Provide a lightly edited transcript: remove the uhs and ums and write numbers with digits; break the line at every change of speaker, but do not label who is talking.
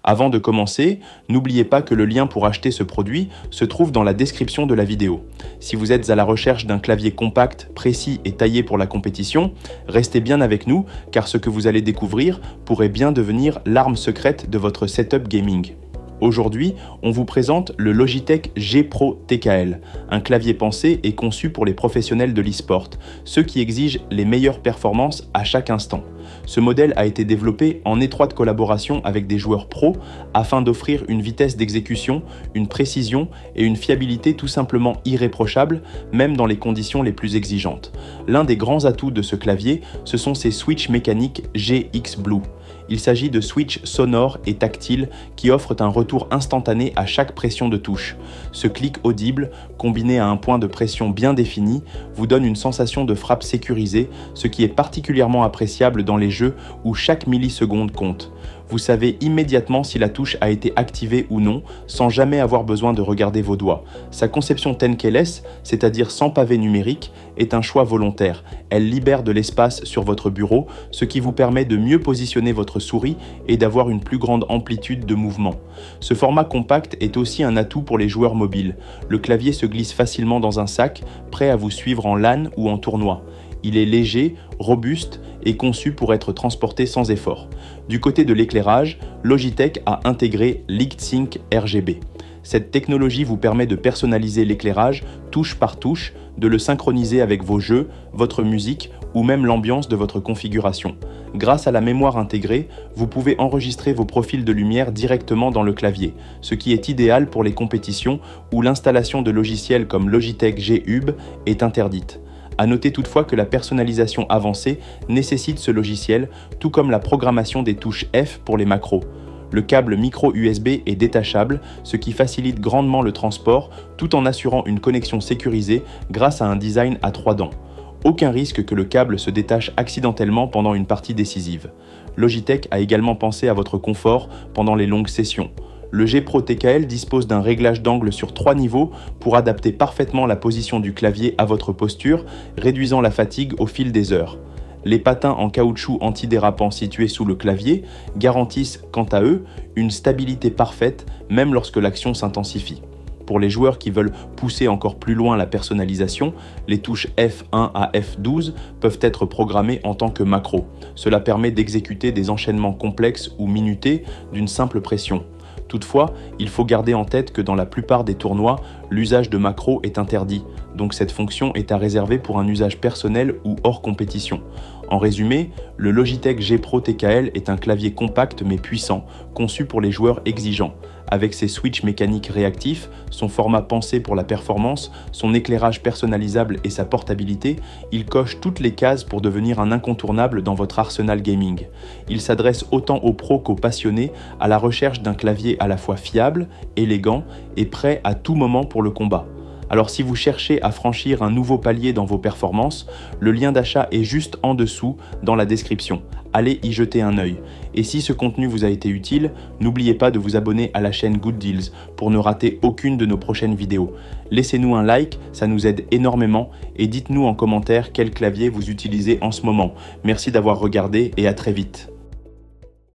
Avant de commencer, n'oubliez pas que le lien pour acheter ce produit se trouve dans la description de la vidéo. Si vous êtes à la recherche d'un clavier compact, précis et taillé pour la compétition, restez bien avec nous car ce que vous allez découvrir pourrait bien devenir l'arme secrète de votre setup gaming. Aujourd'hui, on vous présente le Logitech G Pro TKL, un clavier pensé et conçu pour les professionnels de l'e-sport, ceux qui exigent les meilleures performances à chaque instant. Ce modèle a été développé en étroite collaboration avec des joueurs pros afin d'offrir une vitesse d'exécution, une précision et une fiabilité tout simplement irréprochables, même dans les conditions les plus exigeantes. L'un des grands atouts de ce clavier, ce sont ses switches mécaniques GX Blue. Il s'agit de switches sonores et tactiles qui offrent un retour instantané à chaque pression de touche. Ce clic audible, combiné à un point de pression bien défini, vous donne une sensation de frappe sécurisée, ce qui est particulièrement appréciable dans les jeux où chaque milliseconde compte. Vous savez immédiatement si la touche a été activée ou non, sans jamais avoir besoin de regarder vos doigts. Sa conception tenkeyless, c'est-à-dire sans pavé numérique, est un choix volontaire. Elle libère de l'espace sur votre bureau, ce qui vous permet de mieux positionner votre souris et d'avoir une plus grande amplitude de mouvement. Ce format compact est aussi un atout pour les joueurs mobiles. Le clavier se glisse facilement dans un sac, prêt à vous suivre en LAN ou en tournoi. Il est léger, robuste et conçu pour être transporté sans effort. Du côté de l'éclairage, Logitech a intégré LichtSync RGB. Cette technologie vous permet de personnaliser l'éclairage touche par touche, de le synchroniser avec vos jeux, votre musique ou même l'ambiance de votre configuration. Grâce à la mémoire intégrée, vous pouvez enregistrer vos profils de lumière directement dans le clavier, ce qui est idéal pour les compétitions où l'installation de logiciels comme Logitech G Hub est interdite. À noter toutefois que la personnalisation avancée nécessite ce logiciel, tout comme la programmation des touches F pour les macros. Le câble micro USB est détachable, ce qui facilite grandement le transport, tout en assurant une connexion sécurisée grâce à un design à 3 dents. Aucun risque que le câble se détache accidentellement pendant une partie décisive. Logitech a également pensé à votre confort pendant les longues sessions. Le G Pro TKL dispose d'un réglage d'angle sur 3 niveaux pour adapter parfaitement la position du clavier à votre posture, réduisant la fatigue au fil des heures. Les patins en caoutchouc antidérapant situés sous le clavier garantissent, quant à eux, une stabilité parfaite même lorsque l'action s'intensifie. Pour les joueurs qui veulent pousser encore plus loin la personnalisation, les touches F1 à F12 peuvent être programmées en tant que macros. Cela permet d'exécuter des enchaînements complexes ou minutés d'une simple pression. Toutefois, il faut garder en tête que dans la plupart des tournois, l'usage de macros est interdit, donc cette fonction est à réserver pour un usage personnel ou hors compétition. En résumé, le Logitech G Pro TKL est un clavier compact mais puissant, conçu pour les joueurs exigeants. Avec ses switches mécaniques réactifs, son format pensé pour la performance, son éclairage personnalisable et sa portabilité, il coche toutes les cases pour devenir un incontournable dans votre arsenal gaming. Il s'adresse autant aux pros qu'aux passionnés à la recherche d'un clavier à la fois fiable, élégant et prêt à tout moment pour le combat. Alors si vous cherchez à franchir un nouveau palier dans vos performances, le lien d'achat est juste en dessous dans la description. Allez y jeter un œil. Et si ce contenu vous a été utile, n'oubliez pas de vous abonner à la chaîne Good Deals pour ne rater aucune de nos prochaines vidéos. Laissez-nous un like, ça nous aide énormément et dites-nous en commentaire quel clavier vous utilisez en ce moment. Merci d'avoir regardé et à très vite.